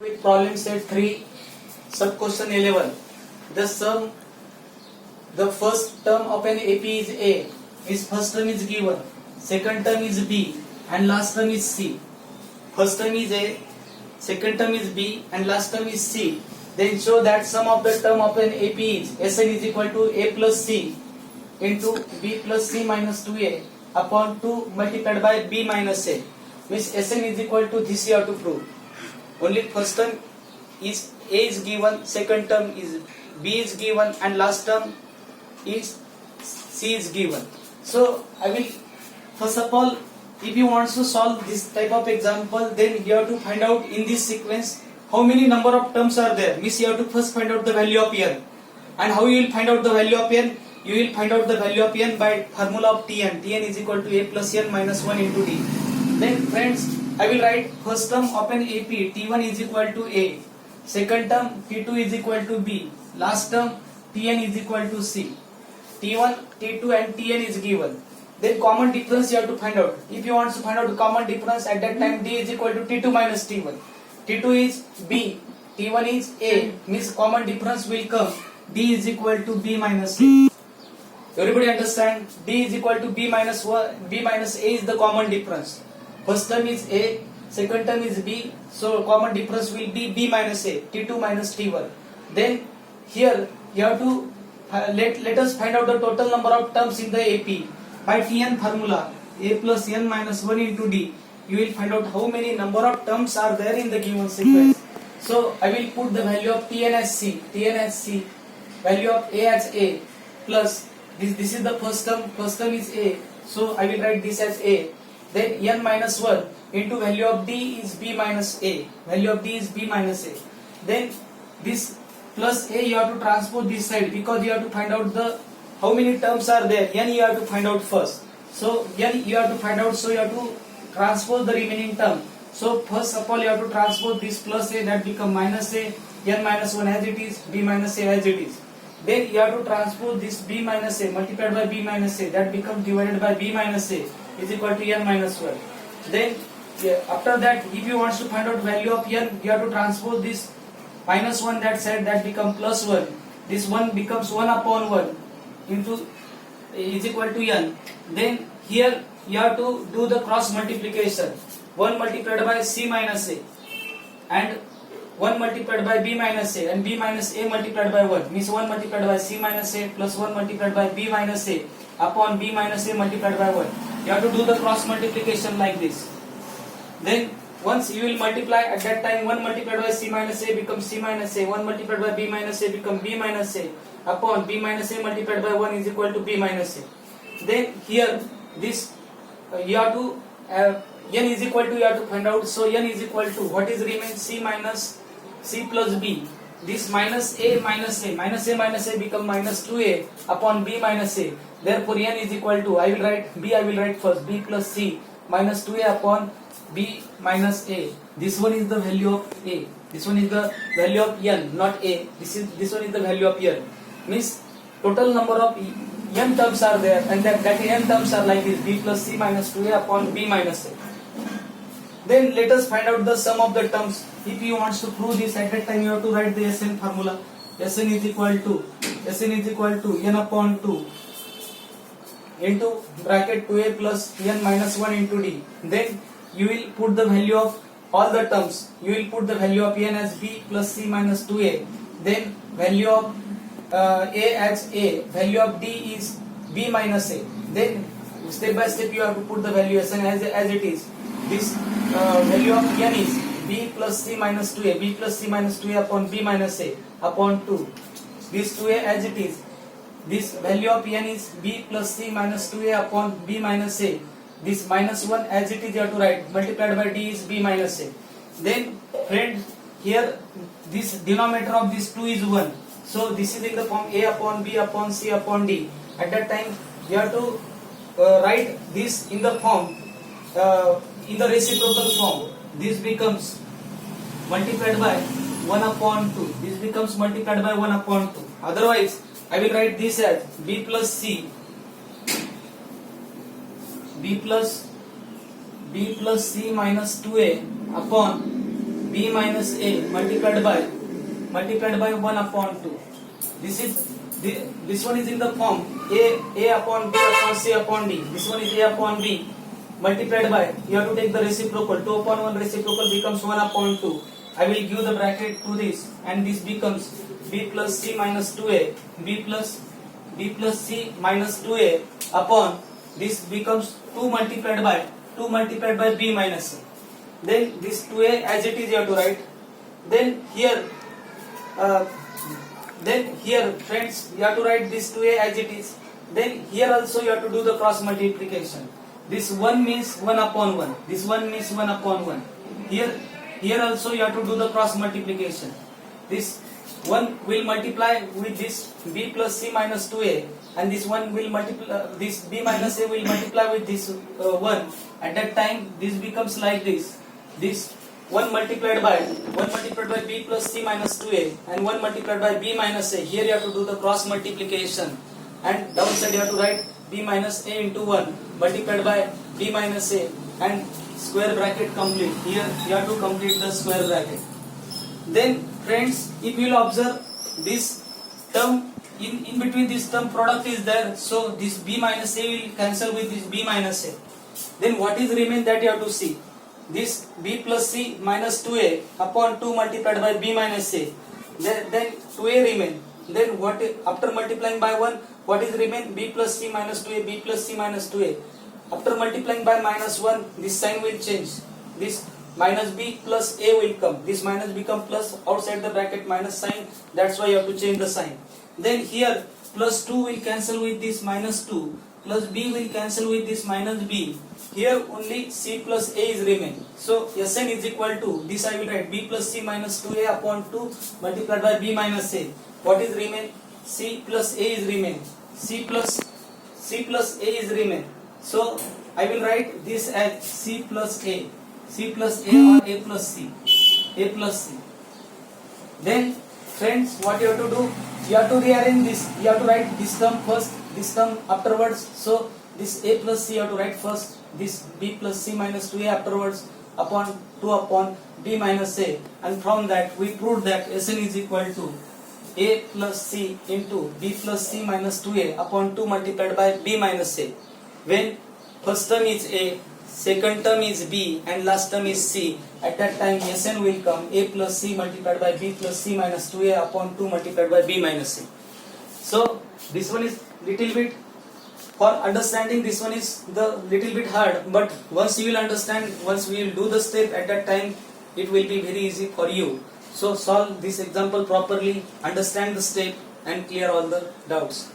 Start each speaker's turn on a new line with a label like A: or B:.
A: With problem set 3, sub question 11. The first term of an AP is A. Its first term is given, second term is B, and last term is C. First term is A, second term is B, and last term is C. Then show that sum of the term of an AP is Sn is equal to A plus C into B plus C minus 2A upon 2 multiplied by B minus A. Means Sn is equal to this you have to prove. Only first term is A is given, second term is B is given, and last term is C is given. So I will first of all, if you want to solve this type of example, then you have to find out in this sequence how many number of terms are there. Means you have to first find out the value of n. And how you will find out the value of n? You will find out the value of n by formula of Tn. Tn is equal to A plus n minus 1 into D. Then friends, I will write first term of an AP T1 is equal to A, second term T2 is equal to B, last term Tn is equal to C. T1, T2 and Tn is given. Then common difference you have to find out. If you want to find out the common difference, at that time D is equal to T2 minus T1. T2 is B, T1 is A, means common difference will come D is equal to B minus A. Everybody understand? D is equal to B minus 1, B minus A is the common difference. First term is A, second term is B, so common difference will be B minus A, T2 minus T1. Then here you have to let us find out the total number of terms in the AP. By Tn formula, A plus n minus 1 into D, you will find out how many number of terms are there in the given sequence. So I will put the value of Tn as C, value of A as A, plus this is the first term is A, so I will write this as A. Then n minus 1 into value of D is B minus A. Value of D is B minus A. Then this plus A you have to transpose this side because you have to find out the how many terms are there. N you have to find out first. So n you have to find out, so you have to transpose the remaining term. So first of all you have to transpose this plus A, that become minus A, n minus 1 as it is, B minus A as it is. Then you have to transpose this B minus A multiplied by B minus A, that becomes divided by B minus A is equal to n minus 1. Then after that, if you want to find out value of n, you have to transpose this minus 1 that side, that become plus 1. This 1 becomes 1 upon 1 into is equal to n. Then here you have to do the cross multiplication. 1 multiplied by C minus A and 1 multiplied by B minus A and B minus A multiplied by 1 means 1 multiplied by C minus A plus 1 multiplied by B minus A upon B minus A multiplied by 1. You have to do the cross multiplication like this. Then once you will multiply, at that time 1 multiplied by C minus A becomes C minus A, 1 multiplied by B minus A becomes B minus A upon B minus A multiplied by 1 is equal to B minus A. Then here this you have to n is equal to, you have to find out, so n is equal to what is remain C minus C plus B. This minus A minus A minus A minus A become minus 2A upon B minus A. Therefore n is equal to, I will write first B plus C minus 2A upon B minus A. This one is the value of A. This one is the value of n, not A. This one is the value of n. Means total number of n terms are there, and that n terms are like this: B plus C minus 2A upon B minus A. Then let us find out the sum of the terms. If you want to prove this, at that time you have to write the Sn formula. Sn is equal to n upon 2 into bracket 2A plus n minus 1 into D. Then you will put the value of all the terms. You will put the value of n as B plus C minus 2A. Then value of A as A. Value of D is B minus A. Then step by step you have to put the value Sn as it is. This value of n is B plus C minus 2A. B plus C minus 2A upon B minus A upon 2. This 2A as it is. This value of n is B plus C minus 2A upon B minus A. This minus 1 as it is you have to write, multiplied by D is B minus A. Then friend, here this denominator of this 2 is 1. So this is in the form A upon B upon C upon D. At that time you have to write this in the form, in the reciprocal form. This becomes multiplied by 1 upon 2. This becomes multiplied by 1 upon 2. Otherwise I will write this as B plus C C minus 2A upon b minus a multiplied by 1 upon 2. This one is in the form a upon b upon c upon d. This one is a upon b multiplied by, you have to take the reciprocal, 2 upon 1 reciprocal becomes 1 upon 2. I will give the bracket to this, and this becomes b plus c minus 2a, b plus c minus 2a upon, this becomes 2 multiplied by b minus a. Then this 2a as it is you have to write. Then here friends, you have to write this 2a as it is. Then here also you have to do the cross multiplication. This 1 means 1 upon 1. This 1 means 1 upon 1. Here also you have to do the cross multiplication. This 1 will multiply with this b plus c minus 2a, and this 1 will multiply, this b minus a will multiply with this 1. At that time this becomes like this. This 1 multiplied by b plus c minus 2a and 1 multiplied by b minus a. Here you have to do the cross multiplication, and downside you have to write b minus a into 1 multiplied by b minus a, and square bracket complete. Here you have to complete the square bracket. Then friends, if you will observe this term, in between this term product is there, so this b minus a will cancel with this b minus a. Then what is remain, that you have to see. This b plus c minus 2a upon 2 multiplied by b minus a. Then 2a remain. Then what, after multiplying by 1, what is remain? B plus c minus 2a, b plus c minus 2a. After multiplying by minus 1, this sign will change. This minus b plus a will come. This minus become plus, outside the bracket minus sign. That's why you have to change the sign. Then here plus 2 will cancel with this minus 2. Plus b will cancel with this minus b. Here only c plus a is remain. So Sn is equal to, this I will write, b plus c minus 2a upon 2 multiplied by b minus a. What is remain? C plus a is remain. C plus a is remain. So I will write this as c plus a. C plus a or a plus c. A plus c. Then friends, what you have to do? You have to rearrange this. You have to write this term first, this term afterwards. So this a plus c you have to write first. This b plus c minus 2a afterwards upon 2 upon b minus a. And from that we proved that Sn is equal to a plus c into b plus c minus 2a upon 2 multiplied by b minus a. When first term is a, second term is b, and last term is c, at that time Sn will come a plus c multiplied by b plus c minus 2a upon 2 multiplied by b minus a. So this one is little bit, for understanding this one is the little bit hard, but once you will understand, once we will do the step, at that time it will be very easy for you. So solve this example properly, understand the step and clear all the doubts.